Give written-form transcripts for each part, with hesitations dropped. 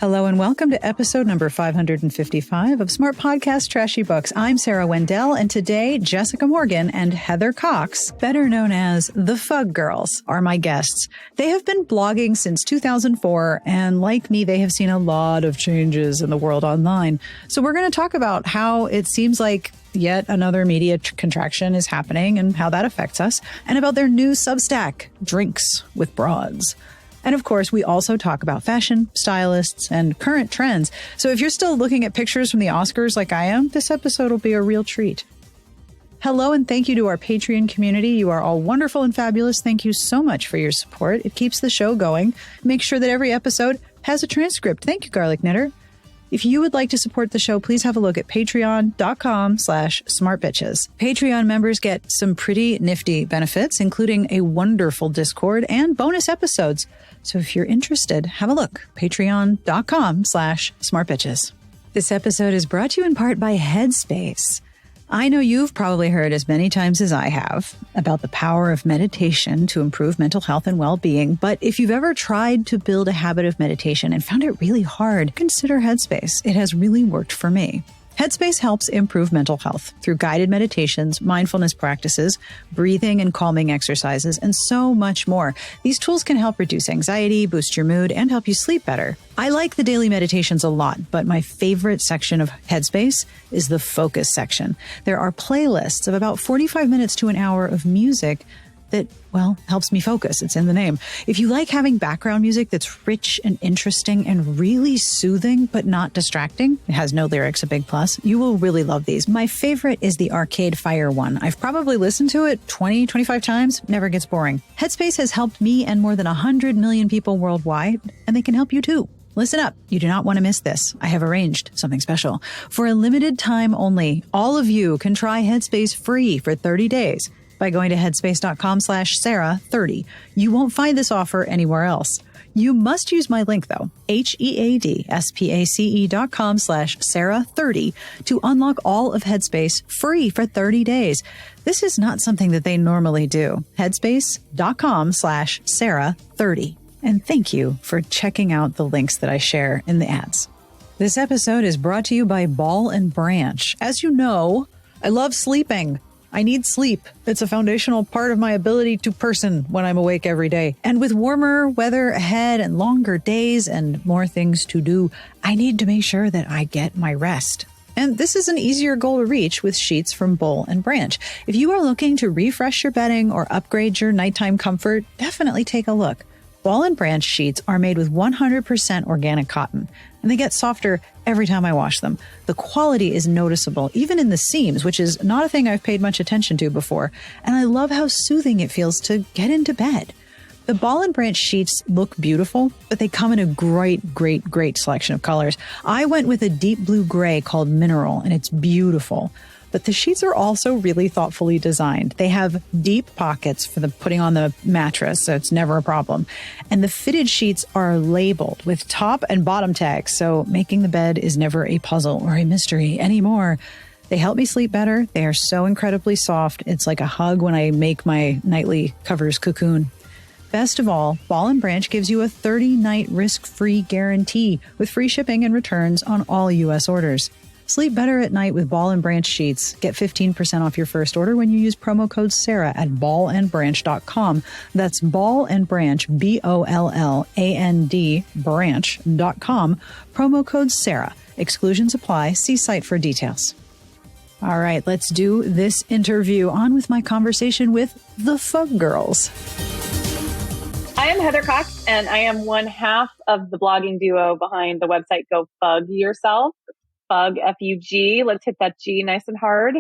Hello and welcome to episode number 555 of Smart Podcast Trashy Books. I'm Sarah Wendell, and today Jessica Morgan and Heather Cox, better known as the Fug Girls, are my guests. They have been blogging since 2004, and like me, they have seen a lot of changes in the world online. So we're going to talk about how it seems like yet another media contraction is happening and how that affects us, and about their new Substack, Drinks with Broads. And of course, we also talk about fashion, stylists, and current trends. So if you're still looking at pictures from the Oscars like I am, this episode will be a real treat. Hello and thank you to our Patreon community. You are all wonderful and fabulous. Thank you so much for your support. It keeps the show going. Make sure that every episode has a transcript. Thank you, Garlic Knitter. If you would like to support the show, please have a look at patreon.com/smartbitches. Patreon members get some pretty nifty benefits, including a wonderful Discord and bonus episodes. So if you're interested, have a look. Patreon.com/smartbitches. This episode is brought to you in part by Headspace. I know you've probably heard as many times as I have about the power of meditation to improve mental health and well-being. But if you've ever tried to build a habit of meditation and found it really hard, consider Headspace. It has really worked for me. Headspace helps improve mental health through guided meditations, mindfulness practices, breathing and calming exercises, and so much more. These tools can help reduce anxiety, boost your mood, and help you sleep better. I like the daily meditations a lot, but my favorite section of Headspace is the focus section. There are playlists of about 45 minutes to an hour of music that, well, helps me focus. It's in the name. If you like having background music that's rich and interesting and really soothing, but not distracting, it has no lyrics, a big plus, you will really love these. My favorite is the Arcade Fire one. I've probably listened to it 20, 25 times, never gets boring. Headspace has helped me and more than 100 million people worldwide, and they can help you too. Listen up. You do not want to miss this. I have arranged something special. For a limited time only, all of you can try Headspace free for 30 days. By going to headspace.com/Sarah30. You won't find this offer anywhere else. You must use my link though, headspace.com/Sarah30 to unlock all of Headspace free for 30 days. This is not something that they normally do. Headspace.com/Sarah30. And thank you for checking out the links that I share in the ads. This episode is brought to you by Ball and Branch. As you know, I love sleeping. I need sleep. It's a foundational part of my ability to person when I'm awake every day. And with warmer weather ahead and longer days and more things to do, I need to make sure that I get my rest. And this is an easier goal to reach with sheets from Boll and Branch. If you are looking to refresh your bedding or upgrade your nighttime comfort, definitely take a look. Ball and Branch sheets are made with 100% organic cotton, and they get softer every time I wash them. The quality is noticeable, even in the seams, which is not a thing I've paid much attention to before, and I love how soothing it feels to get into bed. The Ball and Branch sheets look beautiful, but they come in a great selection of colors. I went with a deep blue gray called Mineral, and it's beautiful. But the sheets are also really thoughtfully designed. They have deep pockets for the putting on the mattress, so it's never a problem. And the fitted sheets are labeled with top and bottom tags, so making the bed is never a puzzle or a mystery anymore. They help me sleep better. They are so incredibly soft. It's like a hug when I make my nightly covers cocoon. Best of all, Ball and Branch gives you a 30-night risk-free guarantee with free shipping and returns on all U.S. orders. Sleep better at night with Ball and Branch sheets. Get 15% off your first order when you use promo code Sarah at ballandbranch.com. That's Ball and Branch, BOLLAND, branch.com. Promo code Sarah. Exclusions apply. See site for details. All right, let's do this interview. On with my conversation with the Fug Girls. I am Heather Cox, and I am one half of the blogging duo behind the website Go Fug Yourself. Fug, F-U-G. Let's hit that G nice and hard.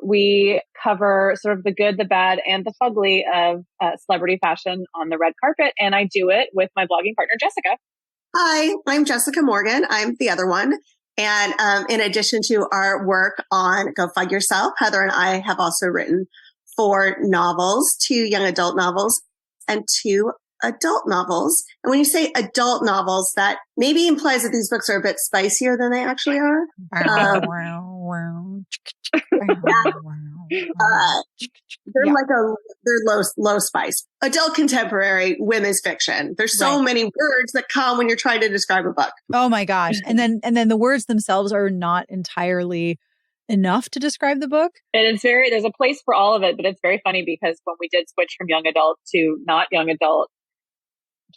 We cover sort of the good, the bad, and the fugly of celebrity fashion on the red carpet. And I do it with my blogging partner, Jessica. Hi, I'm Jessica Morgan. I'm the other one. And in addition to our work on Go Fug Yourself, Heather and I have also written 4 novels, 2 young adult novels and 2 adult novels. And when you say adult novels, that maybe implies that these books are a bit spicier than they actually are. They're they're low spice. Adult contemporary women's fiction. There's so many words that come when you're trying to describe a book. Oh my gosh. And then the words themselves are not entirely enough to describe the book. And there's a place for all of it, but it's very funny because when we did switch from young adult to not young adult,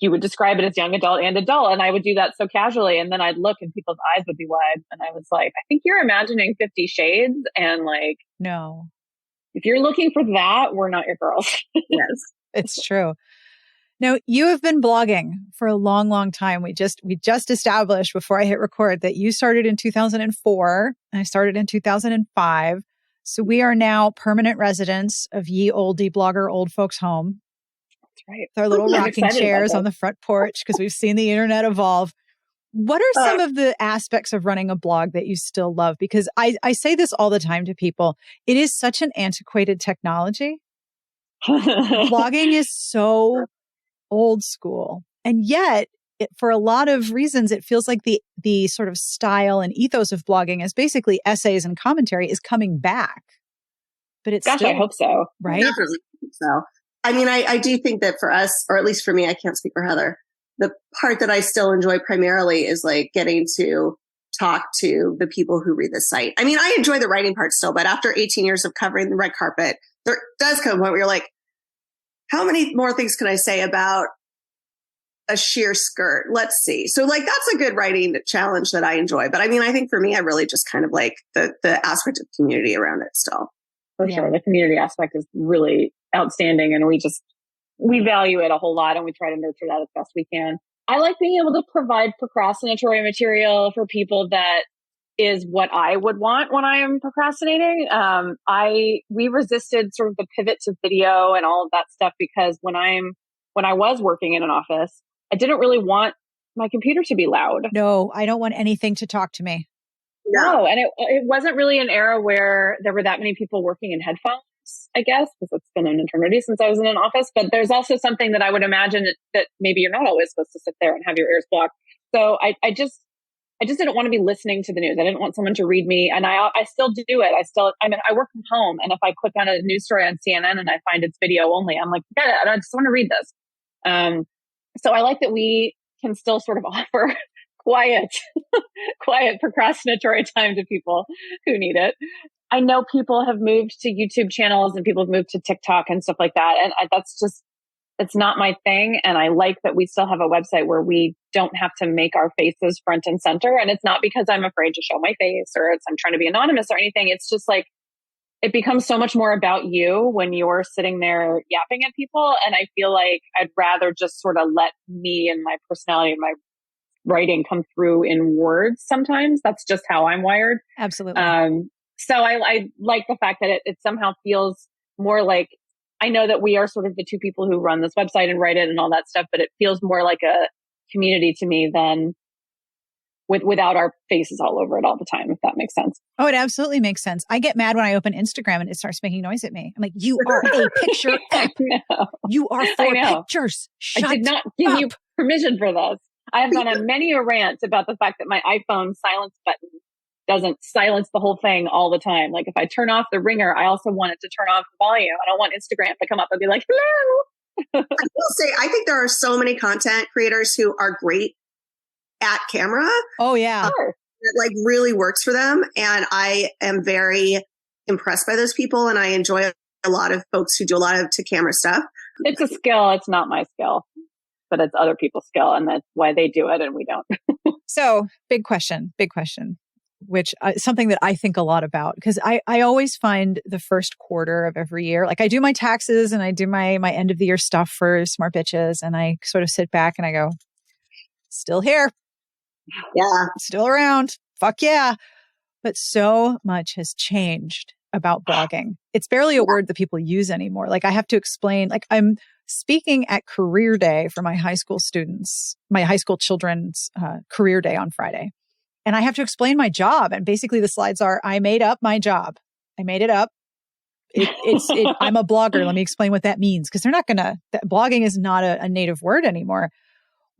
you would describe it as young adult and adult. And I would do that so casually. And then I'd look and people's eyes would be wide. And I was like, I think you're imagining 50 Shades. And like, no, if you're looking for that, we're not your girls. Yes, it's true. Now, you have been blogging for a long, long time. We just established before I hit record that you started in 2004 and I started in 2005. So we are now permanent residents of ye olde blogger old folks home. That's right. With our little rocking chairs on the front porch because we've seen the internet evolve. What are some of the aspects of running a blog that you still love? Because I say this all the time to people. It is such an antiquated technology. Blogging is so old school. And yet, for a lot of reasons, it feels like the sort of style and ethos of blogging as basically essays and commentary is coming back. But it's I hope so. Right? Definitely so. I mean, I do think that for us, or at least for me, I can't speak for Heather, the part that I still enjoy primarily is like getting to talk to the people who read the site. I mean, I enjoy the writing part still, but after 18 years of covering the red carpet, there does come a point where you're like, how many more things can I say about a sheer skirt? Let's see. So like, that's a good writing challenge that I enjoy. But I mean, I think for me, I really just kind of like the aspect of community around it still. For sure. The community aspect is really outstanding. And we value it a whole lot and we try to nurture that as best we can. I like being able to provide procrastinatory material for people that is what I would want when I am procrastinating. We resisted sort of the pivot to video and all of that stuff because when I was working in an office, I didn't really want my computer to be loud. No, I don't want anything to talk to me. No. And it wasn't really an era where there were that many people working in headphones, I guess, because it's been an eternity since I was in an office. But there's also something that I would imagine that maybe you're not always supposed to sit there and have your ears blocked. So I just didn't want to be listening to the news. I didn't want someone to read me. And I still do it. I work from home. And if I click on a news story on CNN and I find it's video only, I'm like, forget it. I just want to read this. So I like that we can still sort of offer quiet procrastinatory time to people who need it. I know people have moved to YouTube channels and people have moved to TikTok and stuff like that. And it's not my thing. And I like that we still have a website where we don't have to make our faces front and center. And it's not because I'm afraid to show my face or I'm trying to be anonymous or anything. It's just like, it becomes so much more about you when you're sitting there yapping at people. And I feel like I'd rather just sort of let me and my personality and my writing come through in words sometimes. That's just how I'm wired. Absolutely. So I like the fact that it somehow feels more like, I know that we are sort of the two people who run this website and write it and all that stuff, but it feels more like a community to me than without our faces all over it all the time, if that makes sense. Oh, it absolutely makes sense. I get mad when I open Instagram and it starts making noise at me. I'm like, you are a picture app. You are for pictures. Shut I did not give up. you permission for this. I have gone on many a rant about the fact that my iPhone silence button doesn't silence the whole thing all the time. Like if I turn off the ringer, I also want it to turn off the volume. I don't want Instagram to come up and be like, hello. I will say, I think there are so many content creators who are great at camera. Oh, yeah. It like really works for them. And I am very impressed by those people. And I enjoy a lot of folks who do a lot of to camera stuff. It's a skill. It's not my skill, but it's other people's skill. And that's why they do it and we don't. So big question, which something that I think a lot about because I always find the first quarter of every year, like I do my taxes and I do my end of the year stuff for smart bitches. And I sort of sit back and I go, still here. Yeah. Still around. Fuck yeah. But so much has changed about blogging. It's barely a word that people use anymore. Like I have to explain, like I'm speaking at career day for my high school students, my high school children's career day on Friday. And I have to explain my job. And basically the slides are, I made up my job. I made it up. I'm a blogger. Let me explain what that means. Because they're not blogging is not a native word anymore.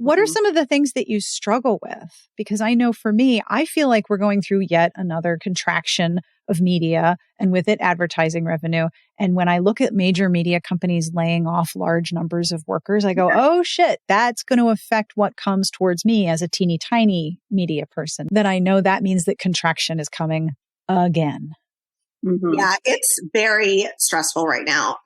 What are some of the things that you struggle with? Because I know for me, I feel like we're going through yet another contraction of media and with it advertising revenue. And when I look at major media companies laying off large numbers of workers, I go, oh shit, that's going to affect what comes towards me as a teeny tiny media person. Then I know that means that contraction is coming again. Mm-hmm. Yeah, it's very stressful right now.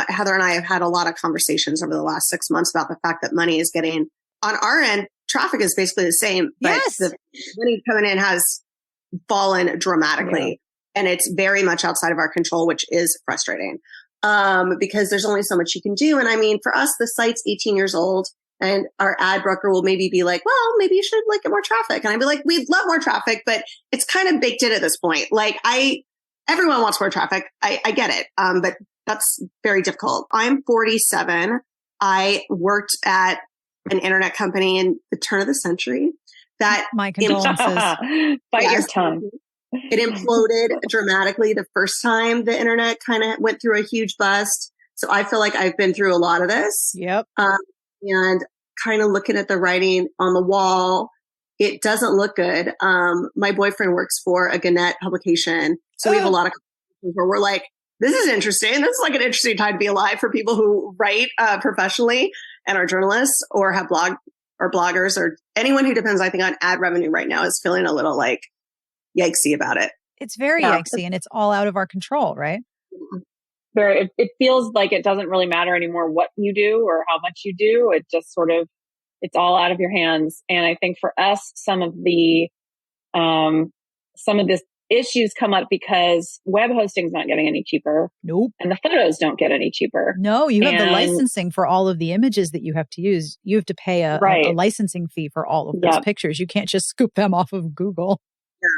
Heather and I have had a lot of conversations over the last 6 months about the fact that money is getting, on our end, traffic is basically the same, but the money coming in has fallen dramatically. And it's very much outside of our control, which is frustrating because there's only so much you can do. And I mean, for us, the site's 18 years old and our ad broker will maybe be like, well, maybe you should get more traffic. And I'd be like, we'd love more traffic, but it's kind of baked in at this point. Everyone wants more traffic. I get it. But that's very difficult. I'm 47. I worked at an internet company in the turn of the century that my condolences. Bite your tongue. It imploded dramatically the first time the internet kind of went through a huge bust. So I feel like I've been through a lot of this. Yep. And kind of looking at the writing on the wall, it doesn't look good. My boyfriend works for a Gannett publication. So we have a lot of conversations where we're like, this is interesting. This is an interesting time to be alive for people who write professionally and are journalists or have bloggers or anyone who depends, I think, on ad revenue right now is feeling a little yikesy about it. It's very yikesy and it's all out of our control, right? It feels like it doesn't really matter anymore what you do or how much you do. It just it's all out of your hands. And I think for us, some of this issues come up because web hosting's not getting any cheaper. Nope. And the photos don't get any cheaper. No, you have the licensing for all of the images that you have to use. You have to pay a licensing fee for all of those pictures. You can't just scoop them off of Google.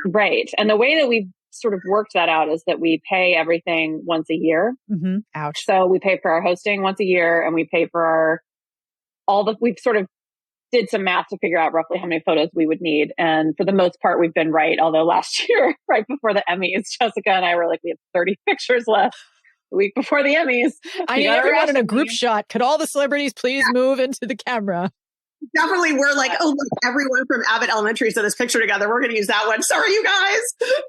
Right. And the way that we've sort of worked that out is that we pay everything once a year. Mm-hmm. Ouch. So we pay for our hosting once a year and we pay for we've sort of did some math to figure out roughly how many photos we would need. And for the most part, we've been right. Although last year, right before the Emmys, Jessica and I were like, we have 30 pictures left the week before the Emmys. I need everyone in a group shot. Could all the celebrities please move into the camera? Definitely, we're like, oh, look, everyone from Abbott Elementary saw this picture together. We're going to use that one. Sorry, you guys.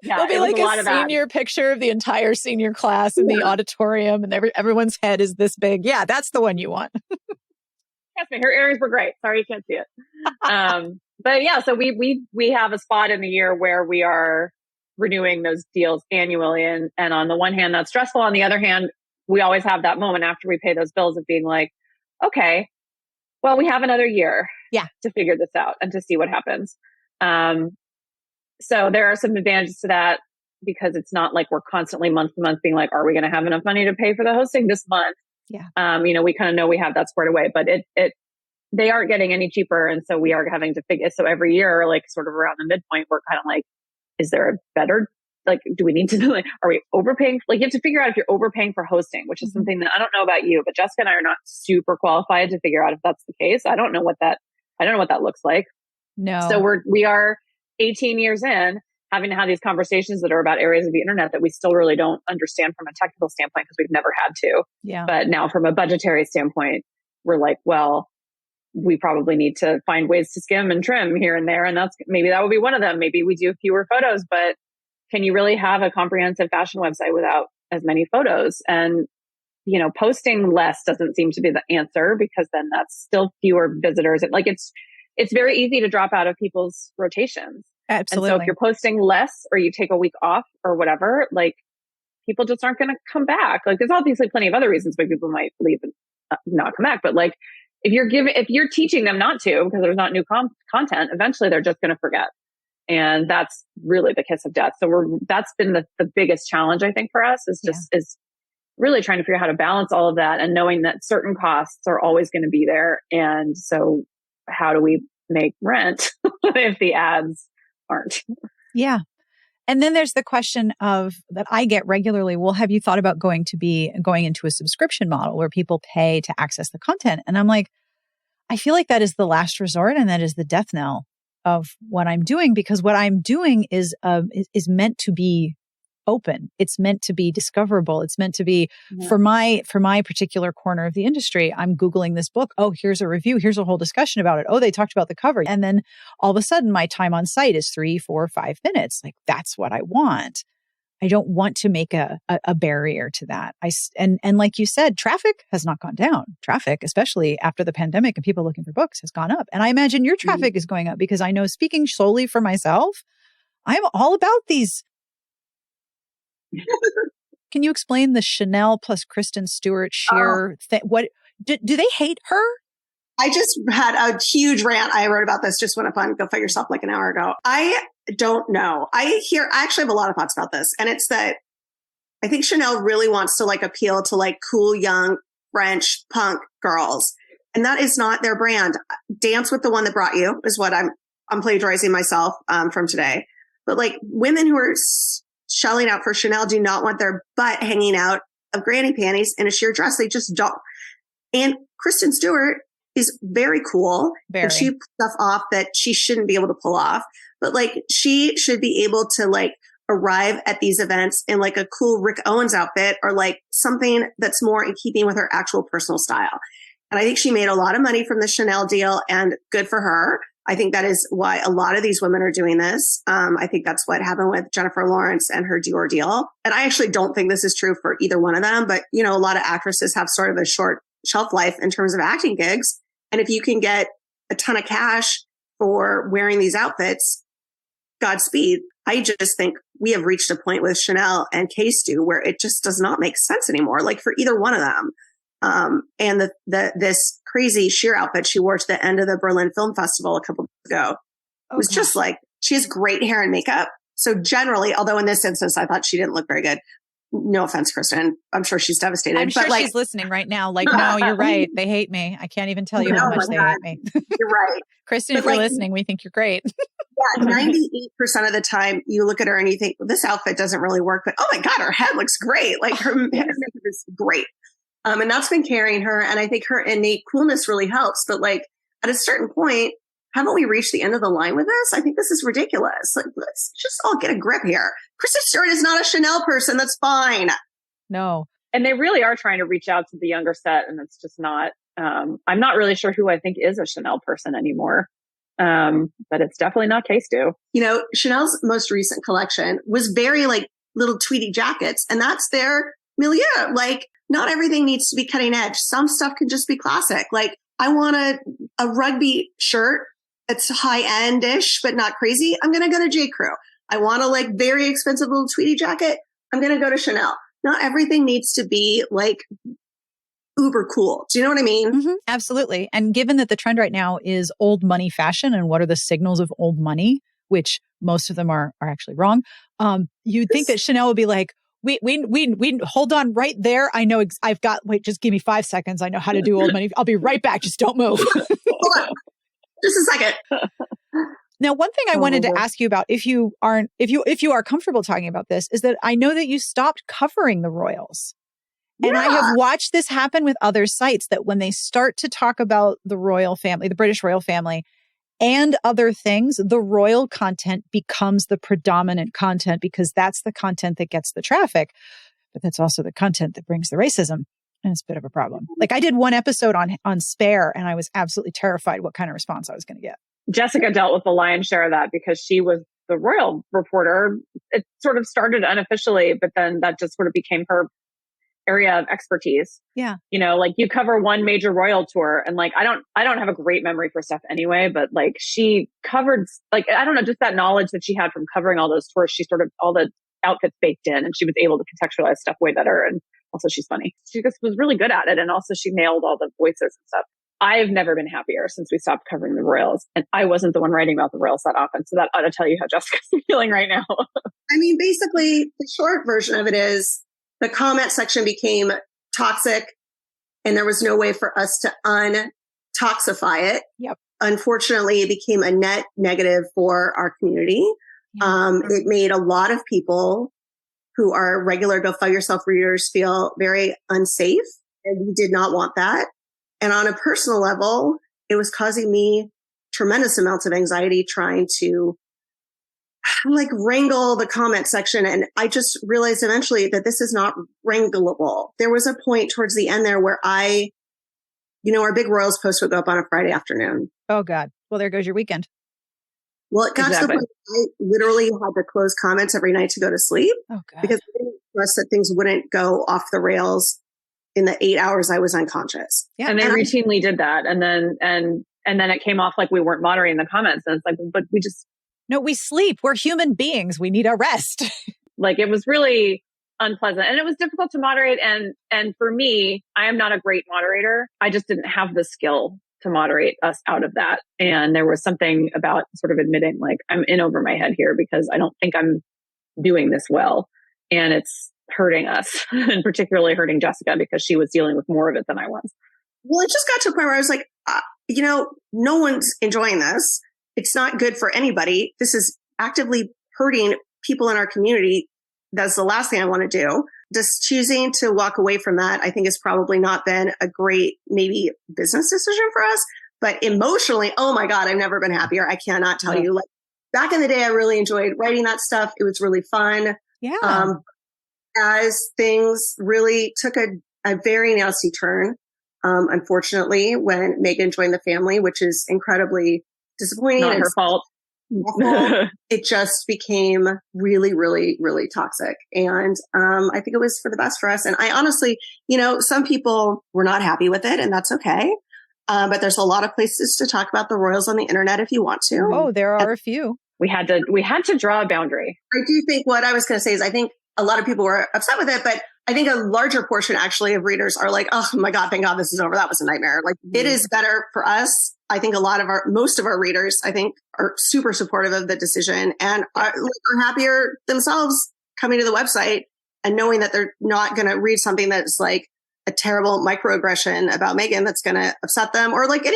Yeah, it'll be like a senior picture of the entire senior class in the auditorium, and everyone's head is this big. Yeah, that's the one you want. Trust me, her earrings were great. Sorry you can't see it. But yeah, so we have a spot in the year where we are renewing those deals annually, and on the one hand, that's stressful. On the other hand, we always have that moment after we pay those bills of being like, okay, well, we have another year to figure this out and to see what happens. So there are some advantages to that because it's not like we're constantly month to month being like, are we going to have enough money to pay for the hosting this month? Yeah. We kind of know we have that squared away, but they aren't getting any cheaper. And so we are having to figure, so every year, sort of around the midpoint, we're kind of like, is there a better, do we need to, are we overpaying? You have to figure out if you're overpaying for hosting, which is something that I don't know about you, but Jessica and I are not super qualified to figure out if that's the case. I don't know what that looks like. No. So we are 18 years in having to have these conversations that are about areas of the internet that we still really don't understand from a technical standpoint because we've never had to. Yeah. But now from a budgetary standpoint, we're like, well, we probably need to find ways to skim and trim here and there. And maybe that would be one of them. Maybe we do fewer photos, but can you really have a comprehensive fashion website without as many photos? And, posting less doesn't seem to be the answer because then that's still fewer visitors. It's very easy to drop out of people's rotations. Absolutely. And so if you're posting less or you take a week off or whatever, people just aren't going to come back. There's obviously plenty of other reasons why people might leave and not come back. But if you're teaching them not to, because there's not new content, eventually they're just going to forget. And that's really the kiss of death. So that's been the biggest challenge, I think, for us is really trying to figure out how to balance all of that and knowing that certain costs are always going to be there. And so how do we make rent if the ads aren't? Yeah. And then there's the question that I get regularly. Well, have you thought about going into a subscription model where people pay to access the content? And I'm like, I feel like that is the last resort and that is the death knell of what I'm doing, because what I'm doing is meant to be open. It's meant to be discoverable. It's meant to be for my particular corner of the industry. I'm Googling this book. Oh, here's a review. Here's a whole discussion about it. Oh, they talked about the cover. And then all of a sudden my time on site is 3, 4, 5 minutes. Like that's what I want. I don't want to make a barrier to that. And like you said, traffic has not gone down. Traffic, especially after the pandemic and people looking for books, has gone up. And I imagine your traffic is going up because I know, speaking solely for myself, I'm all about these. Can you explain the Chanel plus Kristen Stewart sheer thing? What do they hate her? I just had a huge rant. I wrote about this, just went up on Go Fight Yourself like an hour ago. I don't know. I actually have a lot of thoughts about this. And it's that I think Chanel really wants to like appeal to like cool, young French punk girls. And that is not their brand. Dance with the one that brought you is what I'm plagiarizing myself from today. But like women who are shelling out for Chanel do not want their butt hanging out of granny panties in a sheer dress. They just don't. And Kristen Stewart is very cool. And she pulls stuff off that she shouldn't be able to pull off. But like she should be able to like arrive at these events in like a cool Rick Owens outfit or like something that's more in keeping with her actual personal style. And I think she made a lot of money from the Chanel deal, and good for her. I think that is why a lot of these women are doing this. I think that's what happened with Jennifer Lawrence and her Dior deal. And I actually don't think this is true for either one of them. But, you know, a lot of actresses have sort of a short shelf life in terms of acting gigs. And if you can get a ton of cash for wearing these outfits, Godspeed. I just think we have reached a point with Chanel and K-Stu where it just does not make sense anymore, like for either one of them. And this crazy sheer outfit she wore to the end of the Berlin Film Festival a couple of weeks ago was just like, she has great hair and makeup. So generally, although in this instance, I thought she didn't look very good. No offense, Kristen. I'm sure she's devastated. I'm sure but she's listening right now. Like, no, you're right. They hate me. I can't even tell you how much they hate me. You're right. Kristen, if you're listening, we think you're great. Yeah, 98% of the time you look at her and you think, well, this outfit doesn't really work, but oh my God, her head looks great. Like her head makeup is great. And that's been carrying her. And I think her innate coolness really helps. But like at a certain point, haven't we reached the end of the line with this? I think this is ridiculous. Like, let's just all get a grip here. Kristen Stewart is not a Chanel person. That's fine. No. And they really are trying to reach out to the younger set. And it's just not, I'm not really sure who I think is a Chanel person anymore. But it's definitely not K-Stu. You know, Chanel's most recent collection was very like little tweedy jackets, and that's their milieu. Like, not everything needs to be cutting edge. Some stuff can just be classic. Like, I want a rugby shirt that's high-end-ish, but not crazy. I'm going to go to J. Crew. I want a like very expensive little tweedy jacket. I'm going to go to Chanel. Not everything needs to be like uber cool. Do you know what I mean? Mm-hmm, absolutely. And given that the trend right now is old money fashion, and what are the signals of old money, which most of them are actually wrong, you'd think that Chanel would be like, we hold on right there. I know I've got, just give me 5 seconds. I know how to do old money. I'll be right back. Just don't move. Hold on. Just a second. Now, one thing I wanted to ask you about, if you are comfortable talking about this, is that I know that you stopped covering the royals. And I have watched this happen with other sites, that when they start to talk about the royal family, the British royal family, and other things, the royal content becomes the predominant content because that's the content that gets the traffic. But that's also the content that brings the racism. And it's a bit of a problem. Like, I did one episode on Spare, and I was absolutely terrified what kind of response I was going to get. Jessica dealt with the lion's share of that because she was the royal reporter. It sort of started unofficially, but then that just sort of became her area of expertise. Yeah. You know, like you cover one major royal tour, and like, I don't have a great memory for stuff anyway, but like she covered, like, I don't know, just that knowledge that she had from covering all those tours. She sort of, all the outfits baked in, and she was able to contextualize stuff way better. And also she's funny. She just was really good at it. And also she nailed all the voices and stuff. I've never been happier since we stopped covering the royals. And I wasn't the one writing about the royals that often. So that ought to tell you how Jessica's feeling right now. I mean, basically the short version of it is the comment section became toxic, and there was no way for us to untoxify it. Yep. Unfortunately, it became a net negative for our community. Yeah. It made a lot of people who are regular Go Fug Yourself readers feel very unsafe, and we did not want that. And on a personal level, it was causing me tremendous amounts of anxiety trying to like wrangle the comment section. And I just realized eventually that this is not wrangleable. There was a point towards the end there where our big Royals post would go up on a Friday afternoon. Oh God. Well, there goes your weekend. Well, it got to the point I literally had to close comments every night to go to sleep. Oh God. Because I didn't trust that things wouldn't go off the rails in the 8 hours I was unconscious. Yeah. And they routinely did that. And then it came off like we weren't moderating the comments. And it's like, but we just... No, we sleep. We're human beings. We need a rest. Like, it was really unpleasant and it was difficult to moderate. And for me, I am not a great moderator. I just didn't have the skill to moderate us out of that. And there was something about sort of admitting like, I'm in over my head here because I don't think I'm doing this well. And it's hurting us and particularly hurting Jessica because she was dealing with more of it than I was. Well, it just got to a point where I was like, no one's enjoying this. It's not good for anybody. This is actively hurting people in our community. That's the last thing I want to do. Just choosing to walk away from that, I think has probably not been a great, maybe business decision for us, but emotionally, oh my God, I've never been happier. I cannot tell you. Like back in the day, I really enjoyed writing that stuff. It was really fun. Yeah. As things really took a very nasty turn, unfortunately, when Megan joined the family, which is incredibly disappointing. Not her fault. It just became really, really, really toxic. And I think it was for the best for us. And I honestly, some people were not happy with it, and that's okay. But there's a lot of places to talk about the Royals on the internet if you want to. Oh, there are a few. We had to draw a boundary. I do think what I was going to say is I think a lot of people were upset with it, but I think a larger portion actually of readers are like, oh my God, thank God this is over. That was a nightmare. Like it is better for us. I think most of our readers, I think, are super supportive of the decision and are happier themselves coming to the website and knowing that they're not going to read something that's like a terrible microaggression about Megan that's going to upset them, or like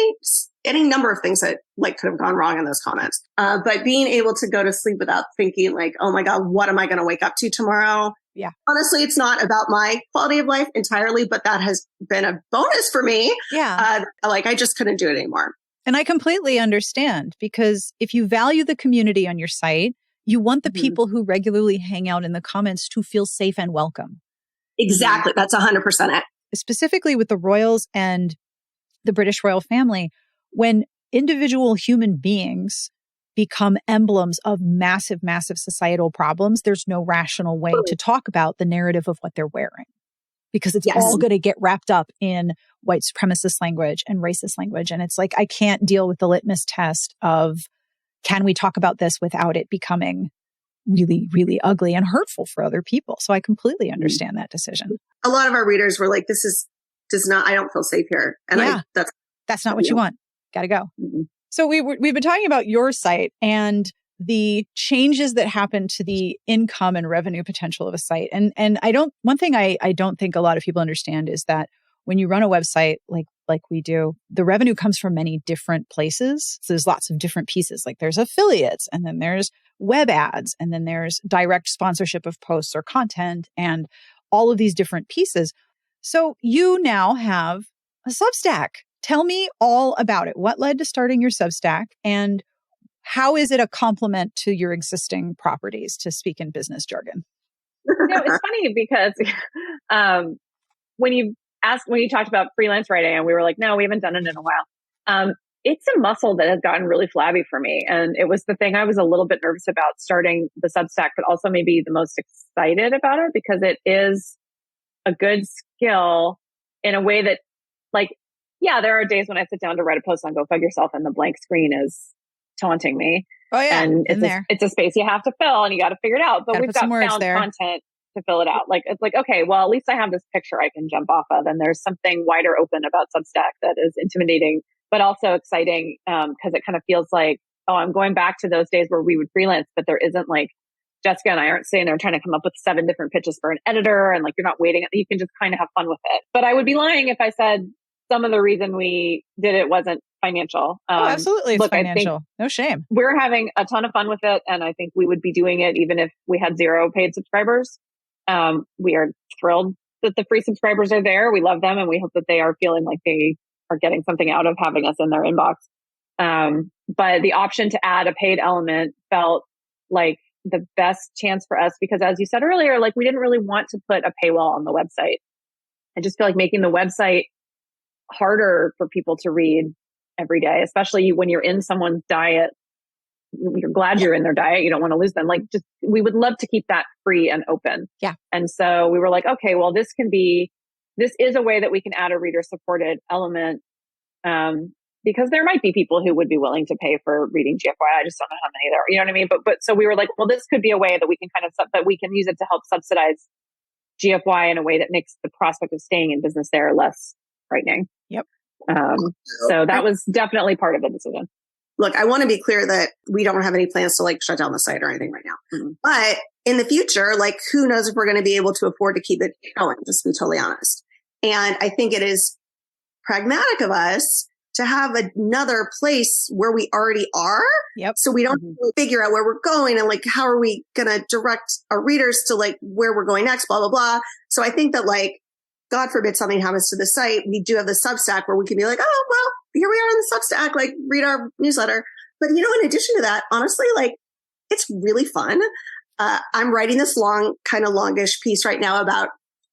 any number of things that like could have gone wrong in those comments. But being able to go to sleep without thinking like, oh my God, what am I going to wake up to tomorrow? Yeah. Honestly, it's not about my quality of life entirely, but that has been a bonus for me. Yeah. I just couldn't do it anymore. And I completely understand, because if you value the community on your site, you want the people who regularly hang out in the comments to feel safe and welcome. Exactly. That's 100% it. Specifically with the Royals and the British royal family, when individual human beings become emblems of massive, massive societal problems, there's no rational way to talk about the narrative of what they're wearing, because it's all going to get wrapped up in white supremacist language and racist language. And it's like, I can't deal with the litmus test of, can we talk about this without it becoming really, really ugly and hurtful for other people? So I completely understand that decision. A lot of our readers were like, I don't feel safe here. And that's not what you want. Got to go. Mm-hmm. So we've been talking about your site and the changes that happen to the income and revenue potential of a site. And one thing I don't think a lot of people understand is that when you run a website like we do, the revenue comes from many different places. So there's lots of different pieces. Like there's affiliates, and then there's web ads, and then there's direct sponsorship of posts or content, and all of these different pieces. So you now have a Substack. Tell me all about it. What led to starting your Substack, and how is it a complement to your existing properties, to speak in business jargon? It's funny because when you talked about freelance writing, and we were like, no, we haven't done it in a while. It's a muscle that has gotten really flabby for me. And it was the thing I was a little bit nervous about starting the Substack, but also maybe the most excited about it because it is a good skill in a way that, like, yeah, there are days when I sit down to write a post on Go Fug Yourself and the blank screen is taunting me. Oh yeah. And it's a space you have to fill and you got to figure it out. But we've got found content to fill it out. Like, it's like, okay, well, at least I have this picture I can jump off of. And there's something wider open about Substack that is intimidating, but also exciting. Cause it kind of feels like, oh, I'm going back to those days where we would freelance, but there isn't like, Jessica and I aren't sitting there trying to come up with 7 different pitches for an editor. And like, you're not waiting. You can just kind of have fun with it. But I would be lying if I said some of the reason we did it wasn't financial. Absolutely. It's financial. No shame. We're having a ton of fun with it. And I think we would be doing it even if we had 0 paid subscribers. We are thrilled that the free subscribers are there. We love them. And we hope that they are feeling like they are getting something out of having us in their inbox. But the option to add a paid element felt like the best chance for us, because as you said earlier, like we didn't really want to put a paywall on the website. I just feel like making the website harder for people to read every day, especially when you're in someone's diet. You're glad you're in their diet. You don't want to lose them. Like, just, we would love to keep that free and open. Yeah. And so we were like, okay, well, this is a way that we can add a reader supported element. Because there might be people who would be willing to pay for reading GFY. I just don't know how many there are. You know what I mean? But so we were like, well, this could be a way that we can that we can use it to help subsidize GFY in a way that makes the prospect of staying in business there less frightening. Yep. So that was definitely part of the decision. Look, I want to be clear that we don't have any plans to like shut down the site or anything right now. Mm-hmm. But in the future, like, who knows if we're going to be able to afford to keep it going, just to be totally honest. And I think it is pragmatic of us to have another place where we already are. Yep. So we don't really figure out where we're going and like, how are we going to direct our readers to like where we're going next, blah, blah, blah. So I think that like, God forbid something happens to the site, we do have the Substack where we can be like, oh, well, here we are on the Substack, like read our newsletter. But, you know, in addition to that, honestly, like it's really fun. I'm writing this kind of longish piece right now about,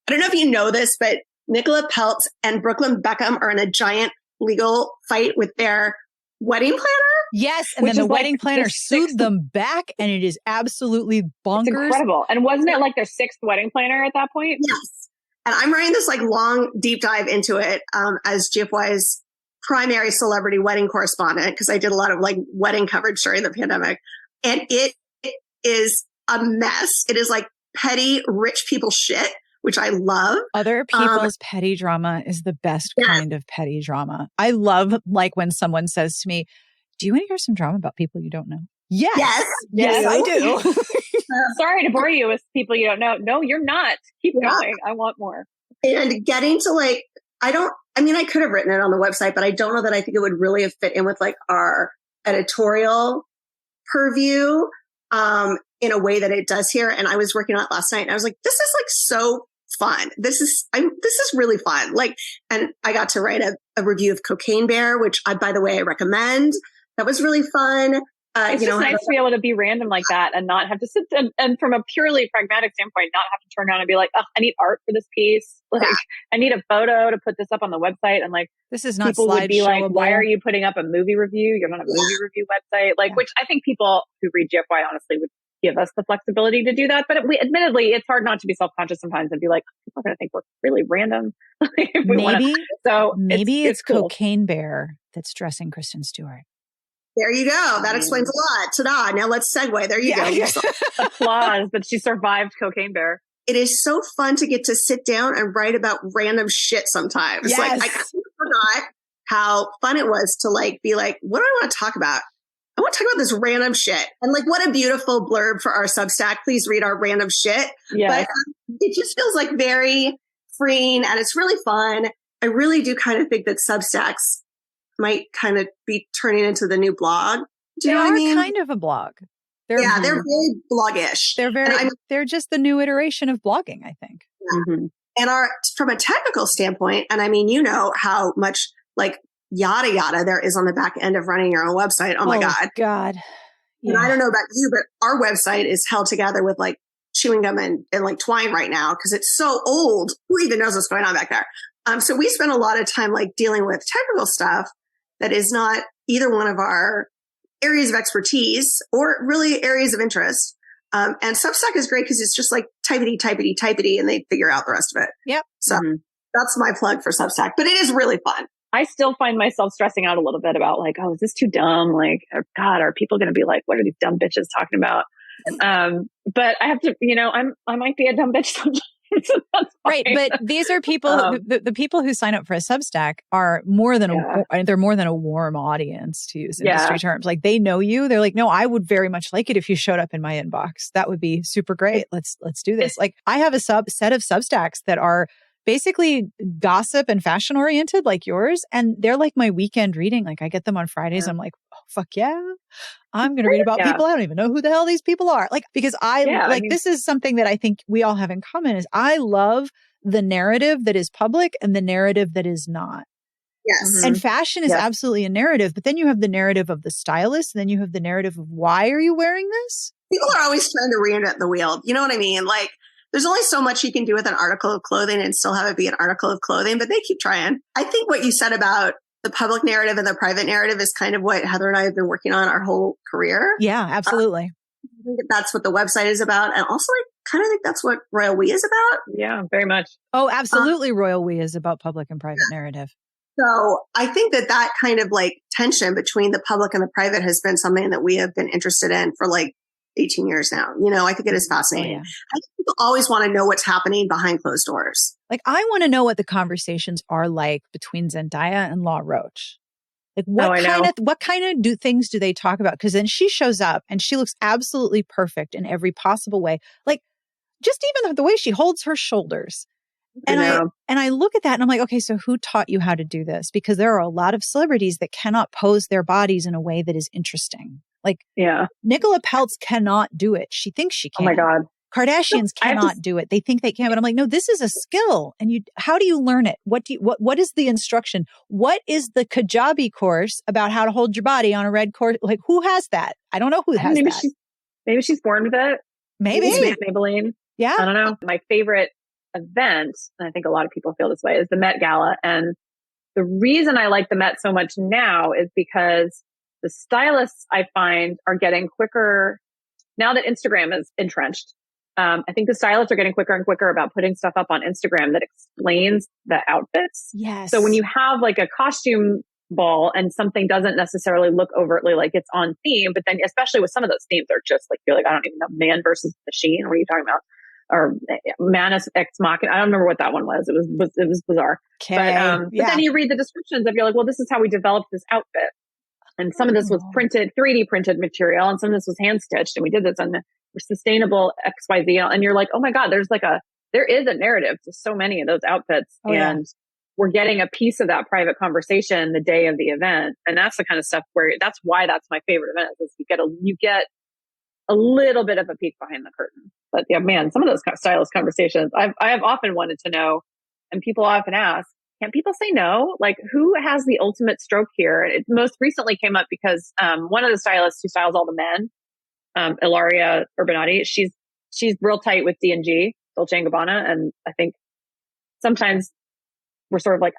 I don't know if you know this, but Nicola Peltz and Brooklyn Beckham are in a giant legal fight with their wedding planner. Yes. And then the wedding planner sued them back, and it is absolutely bonkers. It's incredible. And wasn't it like their sixth wedding planner at that point? Yes. And I'm writing this like long deep dive into it as GFY's primary celebrity wedding correspondent, because I did a lot of like wedding coverage during the pandemic. And it is a mess. It is like petty rich people shit, which I love. Other people's petty drama is the best kind of petty drama. I love like when someone says to me, do you want to hear some drama about people you don't know? Yes. Yes, I do. Sorry to bore you with people you don't know. No, you're not. Keep going. I want more. And getting to like, I could have written it on the website, but I don't know that I think it would really have fit in with like our editorial purview in a way that it does here. And I was working on it last night and I was like, this is like so fun. This is really fun. Like, and I got to write a review of Cocaine Bear, which by the way, I recommend. That was really fun. It's just nice to be able to be random like that and not have to sit and from a purely pragmatic standpoint, not have to turn around and be like, oh, I need art for this piece. Like, I need a photo to put this up on the website. And like, this is not people would be like, why are you putting up a movie review? You're not a movie review website. Like, which I think people who read GFY honestly would give us the flexibility to do that. But admittedly, it's hard not to be self-conscious sometimes and be like, people are going to think we're really random. Maybe it's cool. Cocaine Bear that's dressing Kristen Stewart. There you go. That explains a lot. Ta-da. Now let's segue. There you go. Applause that she survived Cocaine Bear. It is so fun to get to sit down and write about random shit sometimes. Yes. Like I kind of forgot how fun it was to like be like, what do I want to talk about? I want to talk about this random shit. And like, what a beautiful blurb for our Substack. Please read our random shit. Yes. But it just feels like very freeing and it's really fun. I really do kind of think that Substacks might kind of be turning into the new blog. Do you know what I mean? They're kind of a blog. They're very bloggish. They're just the new iteration of blogging, I think. Yeah. Mm-hmm. And from a technical standpoint, and I mean, you know how much like yada yada there is on the back end of running your own website. Oh my God. God. Yeah. And I don't know about you, but our website is held together with like chewing gum and like twine right now because it's so old. Who even knows what's going on back there? So we spend a lot of time like dealing with technical stuff that is not either one of our areas of expertise or really areas of interest. And Substack is great because it's just like typity, and they figure out the rest of it. Yep. So that's my plug for Substack, but it is really fun. I still find myself stressing out a little bit about like, oh, is this too dumb? Like, oh God, are people going to be like, what are these dumb bitches talking about? But I have to, I might be a dumb bitch sometimes. Right. But these are people, the people who sign up for a Substack are more than they're more than a warm audience, to use industry terms. Like they know you. They're like, no, I would very much like it if you showed up in my inbox. That would be super great. Let's do this. Like I have a set of Substacks that are basically gossip and fashion oriented like yours. And they're like my weekend reading. Like I get them on Fridays. I'm like, oh, fuck yeah. I'm going to read about people. I don't even know who the hell these people are. Like, because this is something that I think we all have in common is I love the narrative that is public and the narrative that is not. Yes. And fashion is absolutely a narrative, but then you have the narrative of the stylist and then you have the narrative of why are you wearing this? People are always trying to reinvent the wheel. You know what I mean? Like, there's only so much you can do with an article of clothing and still have it be an article of clothing, but they keep trying. I think what you said about the public narrative and the private narrative is kind of what Heather and I have been working on our whole career. Yeah, absolutely. I think that's what the website is about. And also, I kind of think that's what Royal We is about. Yeah, very much. Oh, absolutely. Royal We is about public and private narrative. So I think that kind of like tension between the public and the private has been something that we have been interested in for like 18 years now. You know, I think it is fascinating. Oh, yeah. I think people always want to know what's happening behind closed doors. Like, I want to know what the conversations are like between Zendaya and Law Roach. Like, what kind of things do they talk about? Because then she shows up and she looks absolutely perfect in every possible way. Like, just even the way she holds her shoulders. And I look at that and I'm like, okay, so who taught you how to do this? Because there are a lot of celebrities that cannot pose their bodies in a way that is interesting. Like, Nicola Peltz cannot do it. She thinks she can. Oh my God. Kardashians cannot do it. They think they can, but I'm like, no, this is a skill. And how do you learn it? What is the instruction? What is the Kajabi course about how to hold your body on a red course? Like, who has that? I don't know who has that. Maybe she's born with it. Maybe. Maybelline. Yeah. I don't know. My favorite event, and I think a lot of people feel this way, is the Met Gala. And the reason I like the Met so much now is because the stylists I find are getting quicker now that Instagram is entrenched. I think the stylists are getting quicker and quicker about putting stuff up on Instagram that explains the outfits. Yes. So when you have like a costume ball and something doesn't necessarily look overtly like it's on theme, but then especially with some of those themes are just like, you're like, I don't even know, man versus machine. What are you talking about? Or Manus Ex Machina. I don't remember what that one was. It was bizarre. Okay. But then you read the descriptions of, you're like, well, this is how we developed this outfit. And some of this was printed, 3D printed material, and some of this was hand stitched. And we did this on sustainable XYZ. And you're like, oh my God, there is a narrative to so many of those outfits. And we're getting a piece of that private conversation the day of the event. And that's the kind of stuff that's why that's my favorite event, is you get a little bit of a peek behind the curtain. But yeah, man, some of those stylist conversations, I have often wanted to know, and people often ask, can people say no? Like, who has the ultimate stroke here? It most recently came up because one of the stylists who styles all the men, Ilaria Urbanati, she's real tight with D&G, Dolce & Gabbana. And I think sometimes we're sort of like,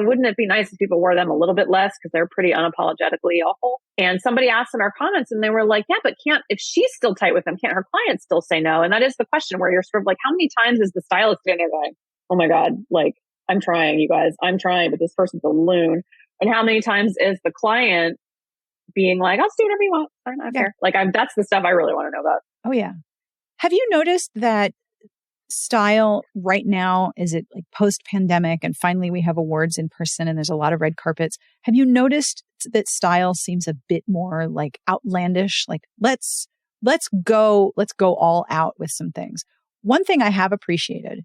wouldn't it be nice if people wore them a little bit less, because they're pretty unapologetically awful. And somebody asked in our comments and they were like, yeah, but if she's still tight with them, can't her clients still say no? And that is the question, where you're sort of like, how many times is the stylist standing there going, oh my God, like, I'm trying, you guys, I'm trying, but this person's a loon. And how many times is the client being like, I'll do whatever you want. I don't care. Like, that's the stuff I really want to know about. Oh yeah. Have you noticed that style right now, is it like post-pandemic and finally we have awards in person and there's a lot of red carpets? Have you noticed that style seems a bit more like outlandish? Like, let's go all out with some things. One thing I have appreciated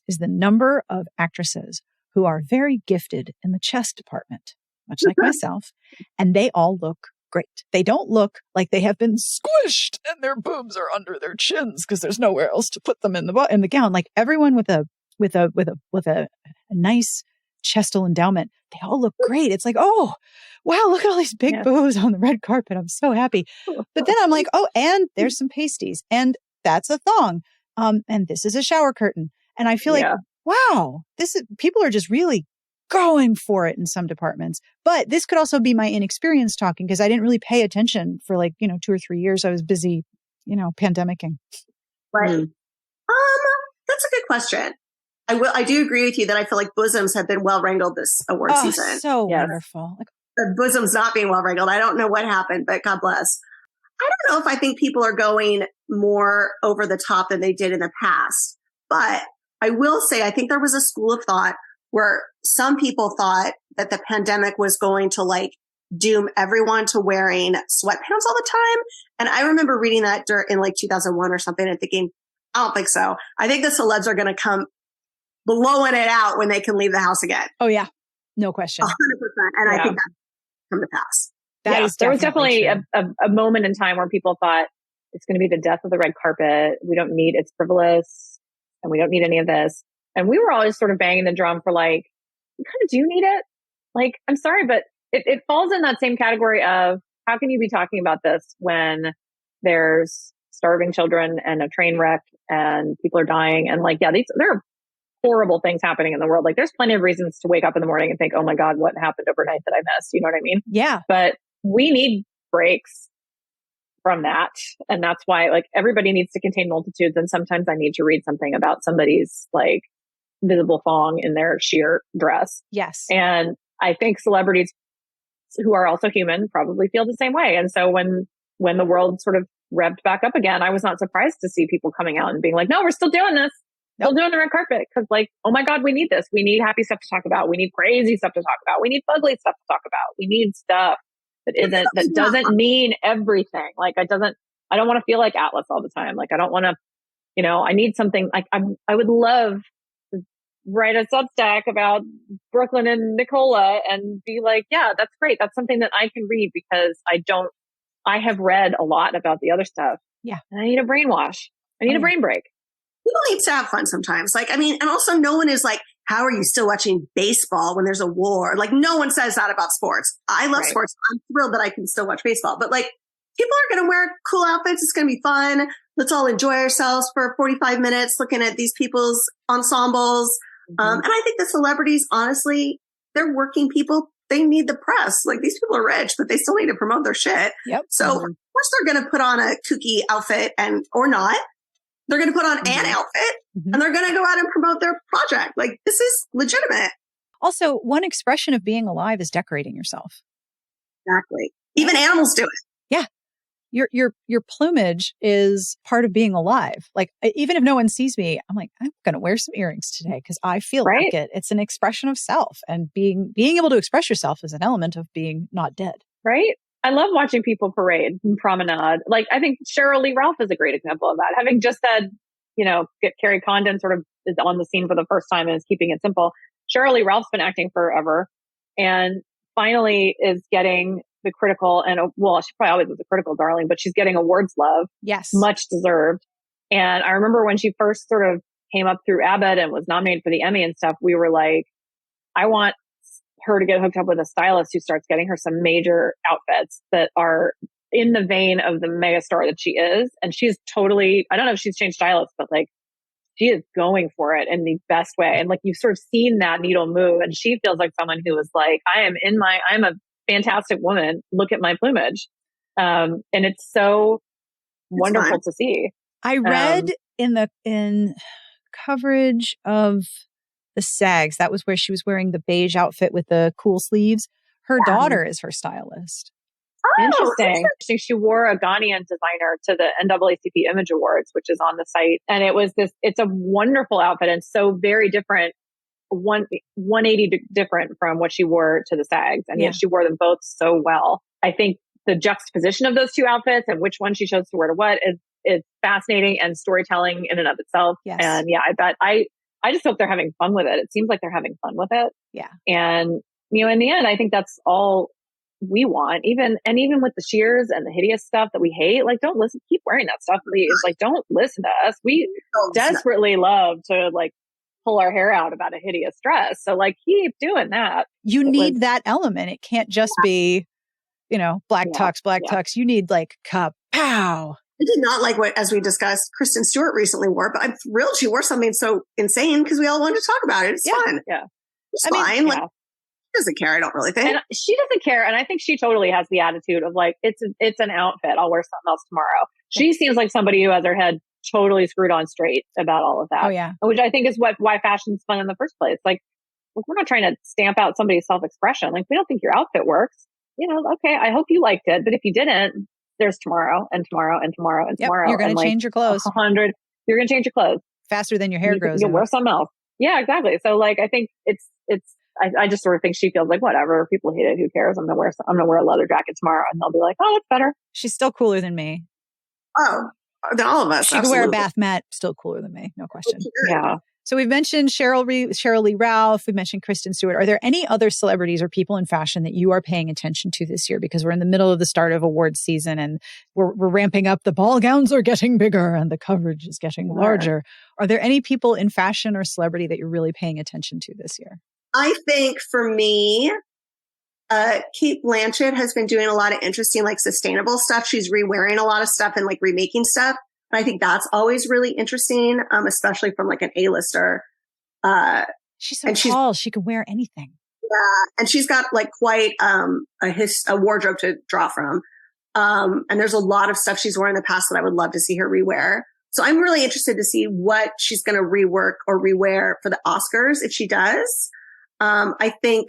is the number of actresses who are very gifted in the chest department, much like myself, and they all look great. They don't look like they have been squished and their boobs are under their chins because there's nowhere else to put them in the gown. Like, everyone with a nice chestal endowment, they all look great. It's like, oh wow, look at all these big boobs on the red carpet. I'm so happy. But then I'm like, oh, and there's some pasties, and that's a thong, and this is a shower curtain. And I feel like, wow, people are just really going for it in some departments. But this could also be my inexperience talking, because I didn't really pay attention for 2 or 3 years. I was busy, pandemicking. Right. That's a good question. I do agree with you that I feel like bosoms have been well wrangled this award season. So wonderful. Like, the bosoms not being well wrangled. I don't know what happened, but God bless. I don't know if I think people are going more over the top than they did in the past, but I will say, I think there was a school of thought where some people thought that the pandemic was going to like doom everyone to wearing sweatpants all the time. And I remember reading that in like 2001 or something and thinking, I don't think so. I think the celebs are going to come blowing it out when they can leave the house again. Oh yeah. No question. 100%. And I think that's come to pass. There was definitely a moment in time where people thought it's going to be the death of the red carpet. We don't need, it's frivolous. And we don't need any of this. And we were always sort of banging the drum for like, we kind of do need it. Like, I'm sorry, but it falls in that same category of, how can you be talking about this when there's starving children and a train wreck and people are dying. And like, yeah, there are horrible things happening in the world. Like there's plenty of reasons to wake up in the morning and think, oh my God, what happened overnight that I missed? You know what I mean? Yeah. But we need breaks from that. And that's why like everybody needs to contain multitudes. And sometimes I need to read something about somebody's like visible thong in their sheer dress. Yes. And I think celebrities who are also human probably feel the same way. And so when the world sort of revved back up again, I was not surprised to see people coming out and being like, no, we're still doing this. Still doing the red carpet. Cause like, oh my God, we need this. We need happy stuff to talk about. We need crazy stuff to talk about. We need ugly stuff to talk about. We need stuff that doesn't mean everything. Like I don't want to feel like Atlas all the time. Like I don't want to, I need something like I would love to write a Substack about Brooklyn and Nicola and be like, yeah, that's great. That's something that I can read because I have read a lot about the other stuff. Yeah. And I need a brainwash. I need a brain break. People need to have fun sometimes. Like, I mean, and also no one is like, how are you still watching baseball when there's a war? Like no one says that about sports. I love sports. I'm thrilled that I can still watch baseball, but like people are going to wear cool outfits. It's going to be fun. Let's all enjoy ourselves for 45 minutes looking at these people's ensembles. And I think the celebrities, honestly, they're working people. They need the press. Like these people are rich, but they still need to promote their shit. Yep. So of course they're going to put on a kooky outfit or not. They're going to put on an outfit and they're going to go out and promote their project. Like this is legitimate. Also, one expression of being alive is decorating yourself. Exactly. Even animals do it. Yeah. Your plumage is part of being alive. Like even if no one sees me, I'm like, I'm going to wear some earrings today because I feel like it. It's an expression of self, and being able to express yourself is an element of being not dead. Right. I love watching people parade and promenade. Like I think Cheryl Lee Ralph is a great example of that. Having just said, Carrie Condon sort of is on the scene for the first time and is keeping it simple. Cheryl Lee Ralph's been acting forever and finally is getting the critical and she probably always was a critical darling, but she's getting awards love. Yes. Much deserved. And I remember when she first sort of came up through Abbott and was nominated for the Emmy and stuff, we were like, I want her to get hooked up with a stylist who starts getting her some major outfits that are in the vein of the megastar that she is. And she's totally, I don't know if she's changed stylists, but like she is going for it in the best way. And like you've sort of seen that needle move. And she feels like someone who is like, I'm a fantastic woman. Look at my plumage. And it's so wonderful to see. I read in coverage of the SAGs, that was where she was wearing the beige outfit with the cool sleeves. Her daughter is her stylist. Oh, interesting. She wore a Ghanaian designer to the NAACP Image Awards, which is on the site. And it's a wonderful outfit and so very different, 180 different from what she wore to the SAGs. And yet she wore them both so well. I think the juxtaposition of those two outfits and which one she chose to wear to what is fascinating and storytelling in and of itself. Yes. And yeah, I bet I just hope they're having fun with it. It seems like they're having fun with it. Yeah. And, in the end, I think that's all we want. Even with the shears and the hideous stuff that we hate, like don't keep wearing that stuff. It's like, don't listen to us. We desperately love to like pull our hair out about a hideous dress. So like keep doing that. You need that element. It can't just be, black tux. You need like kapow. I did not like what, as we discussed, Kristen Stewart recently wore, but I'm thrilled she wore something so insane because we all wanted to talk about it. It's fun. Yeah. It's fine. Like, she doesn't care, I don't really think. And she doesn't care. And I think she totally has the attitude of like, it's an outfit. I'll wear something else tomorrow. She seems like somebody who has her head totally screwed on straight about all of that. Oh, yeah. Which I think is why fashion's fun in the first place. Like, we're not trying to stamp out somebody's self-expression. Like, we don't think your outfit works. Okay, I hope you liked it. But if you didn't, there's tomorrow and tomorrow and tomorrow and tomorrow. You're going to change your clothes. 100. You're going to change your clothes. Faster than your hair grows. You'll wear something else. Yeah, exactly. So like, I think I just sort of think she feels like, whatever, people hate it. Who cares? I'm going to wear a leather jacket tomorrow. And they'll be like, oh, it's better. She's still cooler than me. Oh, than all of us. She could wear a bath mat, still cooler than me. No question. Yeah. So we've mentioned Cheryl Lee Ralph. We've mentioned Kristen Stewart. Are there any other celebrities or people in fashion that you are paying attention to this year? Because we're in the middle of the start of awards season and we're ramping up. The ball gowns are getting bigger and the coverage is getting larger. Are there any people in fashion or celebrity that you're really paying attention to this year? I think for me, Kate Blanchett has been doing a lot of interesting, like sustainable stuff. She's re-wearing a lot of stuff and like remaking stuff. And I think that's always really interesting, especially from like an A-lister. She's so tall. She could wear anything. Yeah. And she's got like quite a wardrobe to draw from. And there's a lot of stuff she's worn in the past that I would love to see her rewear. So I'm really interested to see what she's going to rework or rewear for the Oscars if she does. I think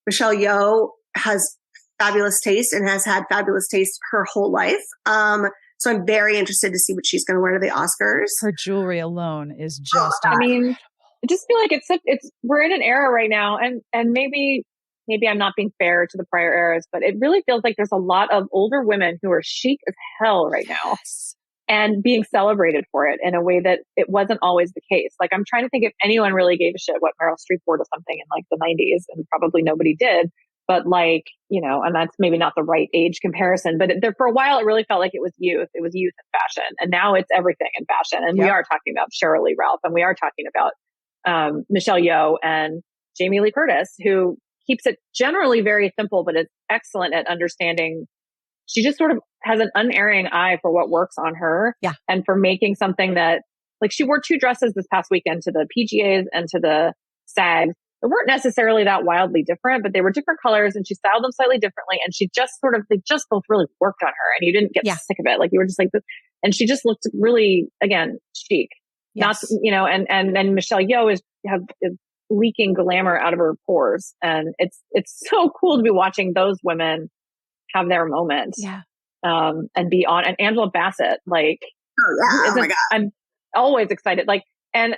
Michelle Yeoh has fabulous taste and has had fabulous taste her whole life. So I'm very interested to see what she's going to wear to the Oscars. Her jewelry alone is just. I mean, I just feel like we're in an era right now, and maybe I'm not being fair to the prior eras, but it really feels like there's a lot of older women who are chic as hell right now. Yes. And being celebrated for it in a way that it wasn't always the case. Like, I'm trying to think if anyone really gave a shit what Meryl Streep wore to something in like the 90s, and probably nobody did. But like, and that's maybe not the right age comparison, but for a while, it really felt like it was youth. It was youth and fashion. And now it's everything in fashion. And we are talking about Sheryl Lee Ralph, and we are talking about Michelle Yeoh and Jamie Lee Curtis, who keeps it generally very simple, but is excellent at understanding. She just sort of has an unerring eye for what works on her. Yeah. And for making something that, like, she wore 2 dresses this past weekend to the PGAs and to the SAGs. They weren't necessarily that wildly different, but they were different colors, and she styled them slightly differently. And she just they just both really worked on her, and you didn't get sick of it. Like, you were just like this. And she just looked really, again, chic. Yes. Not, and Michelle Yeoh is leaking glamour out of her pores. And it's so cool to be watching those women have their moment. Yeah. And be on, and Angela Bassett, like, oh my God. I'm always excited. Like, and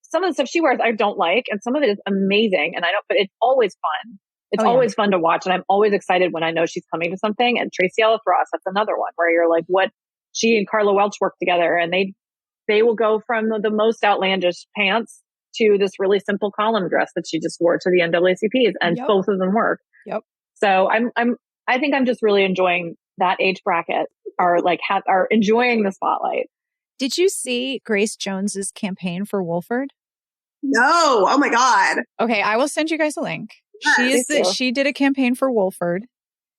some of the stuff she wears, I don't like, and some of it is amazing. And but it's always fun. It's always fun to watch. And I'm always excited when I know she's coming to something. And Tracy Ellis Ross, that's another one where you're like, what? She and Carla Welch work together, and they will go from the most outlandish pants to this really simple column dress that she just wore to the NAACPs, and both of them work. Yep. So I think I'm just really enjoying that age bracket, are enjoying the spotlight. Did you see Grace Jones's campaign for Wolford? No. Oh my God. Okay, I will send you guys a link. Yes, She did a campaign for Wolford.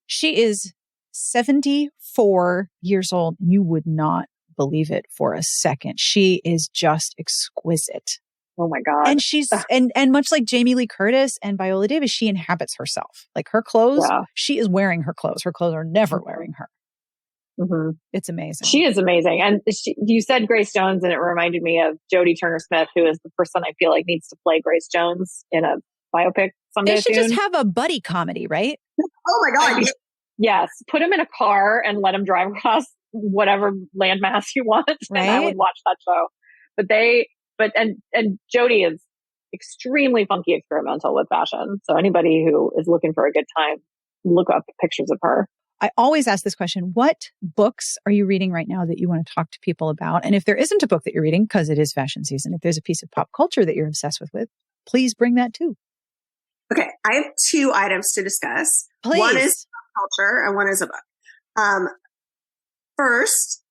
She is 74 years old. You would not believe it for a second. She is just exquisite. Oh my God. And she's and much like Jamie Lee Curtis and Viola Davis, she inhabits herself. Like, her clothes, she is wearing her clothes. Her clothes are never wearing her. Mm-hmm. It's amazing. She is amazing. And you said Grace Jones, and it reminded me of Jodie Turner-Smith, who is the person I feel like needs to play Grace Jones in a biopic someday. They should soon. just have a buddy comedy, right? Oh my God. Yes. Put him in a car and let him drive across whatever landmass you want. Right? And I would watch that show. And Jodie is extremely funky experimental with fashion. So anybody who is looking for a good time, look up pictures of her. I always ask this question: what books are you reading right now that you want to talk to people about? And if there isn't a book that you're reading, because it is fashion season, if there's a piece of pop culture that you're obsessed with, please bring that too. Okay. I have 2 items to discuss. Please. One is pop culture and one is a book. First,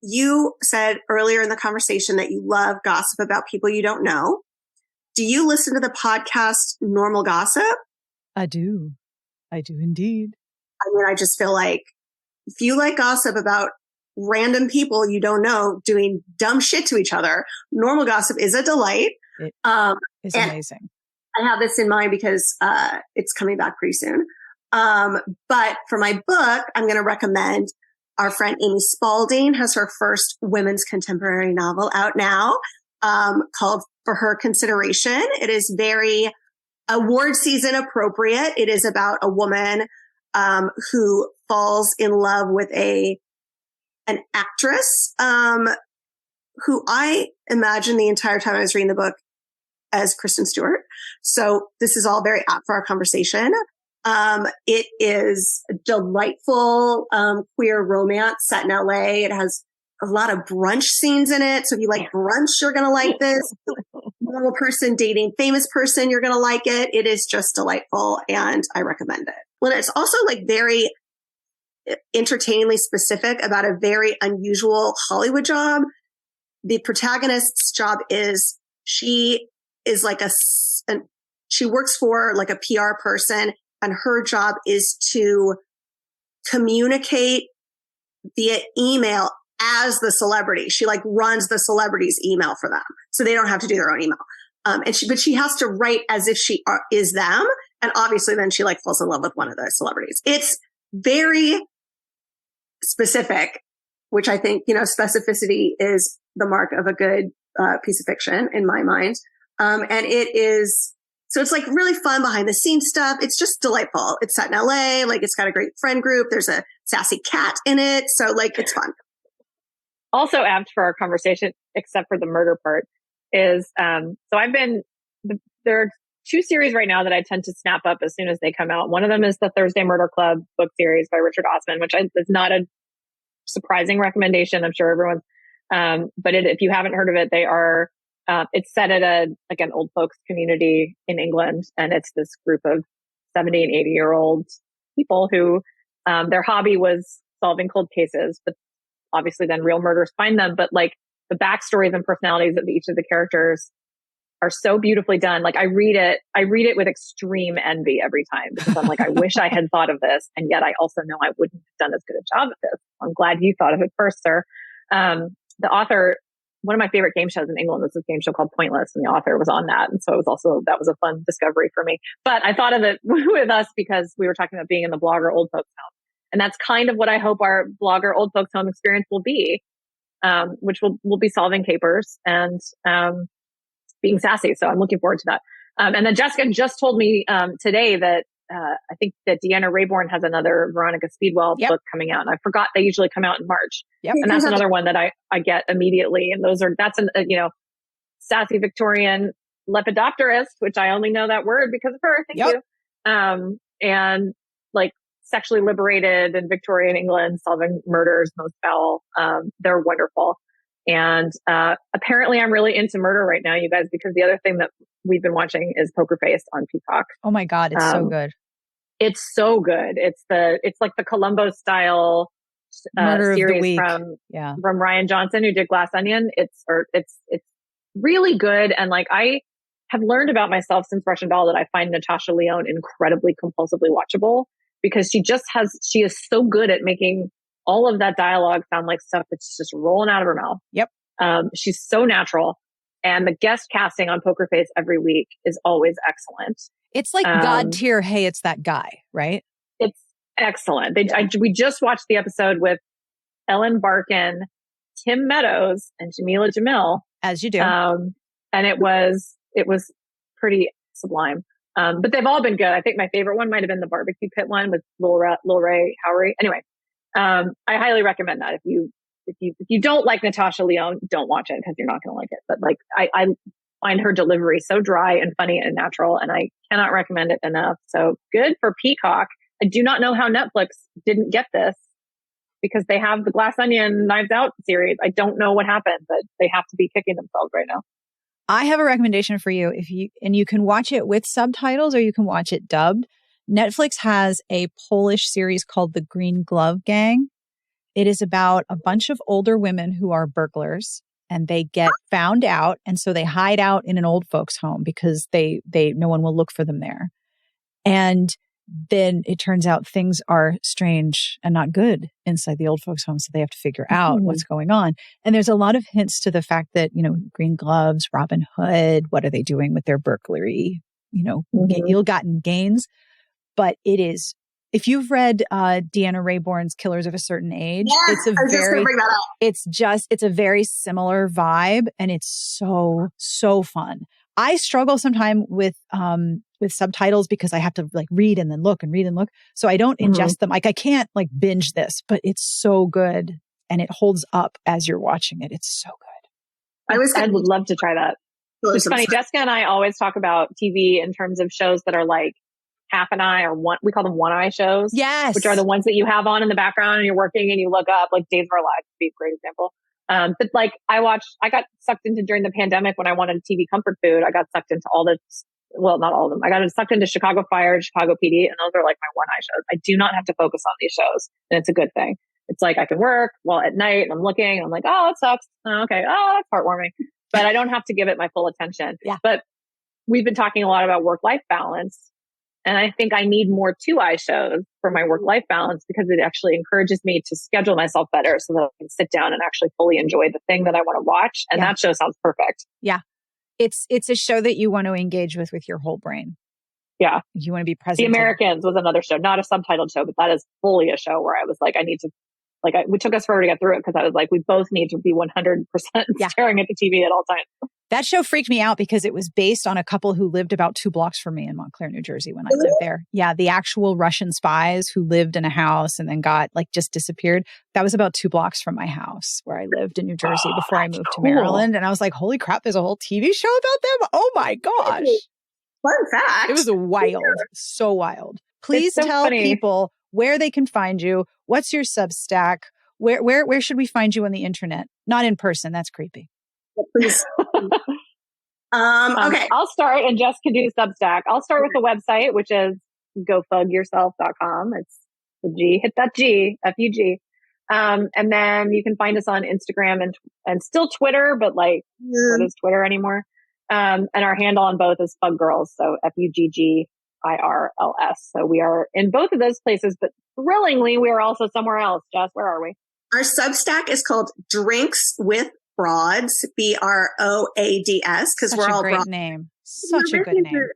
you said earlier in the conversation that you love gossip about people you don't know. Do you listen to the podcast Normal Gossip? I do indeed. I mean, I just feel like if you like gossip about random people you don't know doing dumb shit to each other, Normal Gossip is a delight. It's amazing. I have this in mind because it's coming back pretty soon. But for my book, I'm going to recommend our friend Amy Spalding has her first women's contemporary novel out now called For Her Consideration. It is very award season appropriate. It is about a woman who falls in love with an actress who I imagined the entire time I was reading the book as Kristen Stewart. So this is all very apt for our conversation. It is a delightful queer romance set in LA. It has a lot of brunch scenes in it. So if you like brunch, you're going to like this. Normal person dating famous person, you're going to like it. It is just delightful, and I recommend it. Well, it's also like very entertainingly specific about a very unusual Hollywood job. The protagonist's job is she works for like a PR person, and her job is to communicate via email as the celebrity. She like runs the celebrity's email for them. So they don't have to do their own email. But she has to write as if she is them. And obviously then she like falls in love with one of the celebrities. It's very specific, which I think, specificity is the mark of a good piece of fiction in my mind. And it is, so it's like really fun behind the scenes stuff. It's just delightful. It's set in LA. Like it's got a great friend group. There's a sassy cat in it. So like it's fun. Also apt for our conversation, except for the murder part, is, there are 2 series right now that I tend to snap up as soon as they come out. One of them is the Thursday Murder Club book series by Richard Osman, which is not a surprising recommendation. I'm sure everyone's, but if you haven't heard of it, they are, it's set at an old folks community in England. And it's this group of 70 and 80-year-old people who, their hobby was solving cold cases, but obviously then real murders find them. But like the backstories and personalities of each of the characters are so beautifully done. Like I read it with extreme envy every time because I'm like, I wish I had thought of this. And yet I also know I wouldn't have done as good a job at this. I'm glad you thought of it first, sir. The author, one of my favorite game shows in England was this game show called Pointless, and the author was on that. And so that was a fun discovery for me. But I thought of it with us because we were talking about being in the blogger old folks home. And that's kind of what I hope our blogger old folks home experience will be, which will be solving capers and, being sassy. So I'm looking forward to that. And then Jessica just told me, today that, I think that Deanna Raybourn has another Veronica Speedwell book coming out. And I forgot they usually come out in March. Yep. And that's another one that I get immediately. And that's sassy Victorian lepidopterist, which I only know that word because of her. Thank you. And like sexually liberated in Victorian England, solving murders, most foul. They're wonderful. And apparently I'm really into murder right now, you guys, because the other thing that we've been watching is Poker Face on Peacock. Oh my God, it's so good. It's so good. It's like the Columbo style series from Ryan Johnson, who did Glass Onion. It's really good. And like I have learned about myself since Russian Doll that I find Natasha Lyonne incredibly compulsively watchable because she is so good at making all of that dialogue sound like stuff that's just rolling out of her mouth. Yep. She's so natural. And the guest casting on Poker Face every week is always excellent. It's like God tier, hey, it's that guy, right? It's excellent. We just watched the episode with Ellen Barkin, Tim Meadows, and Jamila Jamil. As you do. And it was pretty sublime. But they've all been good. I think my favorite one might have been the barbecue pit one with Lil Ray Howery. Anyway, I highly recommend that. If you don't like Natasha Lyonne, don't watch it because you're not going to like it. But like, I find her delivery so dry and funny and natural, and I cannot recommend it enough. So good for Peacock. I do not know how Netflix didn't get this because they have the Glass Onion Knives Out series. I don't know what happened, but they have to be kicking themselves right now. I have a recommendation for you. You can watch it with subtitles or you can watch it dubbed. Netflix has a Polish series called The Green Glove Gang. It is about a bunch of older women who are burglars and they get found out. And so they hide out in an old folks home because no one will look for them there. And then it turns out things are strange and not good inside the old folks home. So they have to figure out what's going on. And there's a lot of hints to the fact that, Green Gloves, Robin Hood, what are they doing with their burglary, ill-gotten gains. But it is, if you've read Deanna Raybourn's Killers of a Certain Age, it's a very similar vibe, and it's so fun. I struggle sometimes with subtitles because I have to like read and then look and read and look. So I don't ingest them. Like I can't like binge this, but it's so good and it holds up as you're watching it. It's so good. I would love to try that. It's funny. Jessica and I always talk about TV in terms of shows that are like half an eye or we call them one eye shows. Yes. Which are the ones that you have on in the background and you're working and you look up, like Days of Our Lives would be a great example. But like I got sucked into during the pandemic when I wanted TV comfort food. I got sucked into not all of them. I got sucked into Chicago Fire, Chicago PD, and those are like my one eye shows. I do not have to focus on these shows, and it's a good thing. It's like I can work while at night and I'm looking and I'm like, oh, it sucks. Oh, okay. Oh, that's heartwarming. But I don't have to give it my full attention. Yeah. But we've been talking a lot about work-life balance. And I think I need more 2-eye shows for my work-life balance because it actually encourages me to schedule myself better so that I can sit down and actually fully enjoy the thing that I want to watch. And that show sounds perfect. Yeah. It's a show that you want to engage with your whole brain. Yeah. You want to be present. The Americans was another show, not a subtitled show, but that is fully a show where I was like, I need to, like, we took us forever to get through it because I was like, we both need to be 100% staring at the TV at all times. That show freaked me out because it was based on a couple who lived about 2 blocks from me in Montclair, New Jersey when I lived there. Yeah, the actual Russian spies who lived in a house and then got just disappeared. That was about 2 blocks from my house where I lived in New Jersey before I moved to Maryland. And I was like, holy crap, there's a whole TV show about them? Oh my gosh. Fun fact. It was wild. So wild. Please tell people where they can find you. What's your Substack? Where should we find you on the internet? Not in person. That's creepy. Please. Okay. I'll start and Jess can do Substack. I'll start with the website, which is gofugyourself.com. It's the G, hit that G, F-U-G. And then you can find us on Instagram and still Twitter, but what is Twitter anymore? And our handle on both is Fug Girls. So Fuggirls. So we are in both of those places, but thrillingly, we are also somewhere else. Jess, where are we? Our Substack is called Drinks with Broads, BROADS, because we're all broad. Name. Such a good name.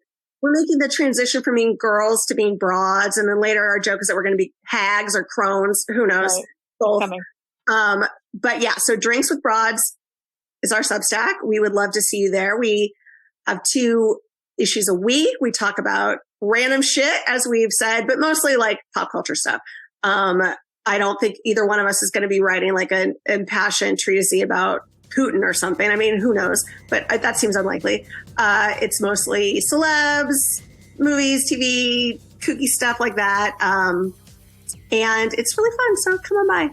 We're making the transition from being girls to being broads. And then later our joke is that we're going to be hags or crones. Who knows? Right. Both. But yeah, so Drinks with Broads is our Substack. We would love to see you there. We have 2 issues a week. We talk about random shit, as we've said, but mostly pop culture stuff. I don't think either one of us is going to be writing an impassioned treatise about Putin or something. I mean, who knows? But that seems unlikely. It's mostly celebs, movies, TV, kooky stuff like that. And it's really fun. So come on by.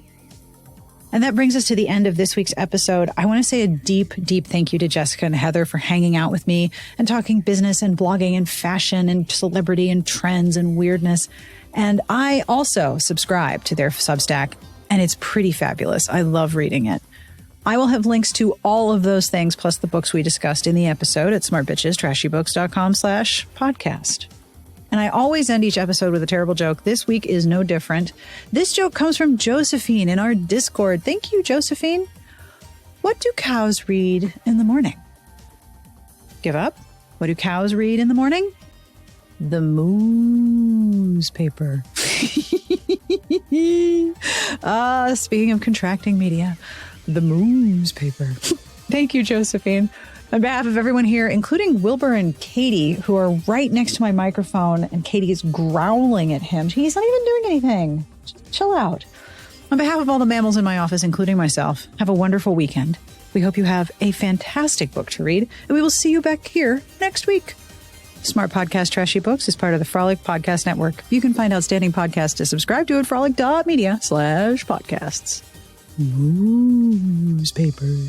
And that brings us to the end of this week's episode. I want to say a deep, deep thank you to Jessica and Heather for hanging out with me and talking business and blogging and fashion and celebrity and trends and weirdness. And I also subscribe to their Substack, and it's pretty fabulous. I love reading it. I will have links to all of those things, plus the books we discussed in the episode at smartbitchestrashybooks.com/podcast. And I always end each episode with a terrible joke. This week is no different. This joke comes from Josephine in our Discord. Thank you, Josephine. What do cows read in the morning? Give up? What do cows read in the morning? The moose paper. Speaking of contracting media, the moose paper. Thank you, Josephine. On behalf of everyone here, including Wilbur and Katie, who are right next to my microphone, and Katie is growling at him. He's not even doing anything. Just chill out. On behalf of all the mammals in my office, including myself, have a wonderful weekend. We hope you have a fantastic book to read, and we will see you back here next week. Smart Podcast Trashy Books is part of the Frolic Podcast Network. You can find outstanding podcasts to subscribe to at frolic.media/podcasts. Newspaper.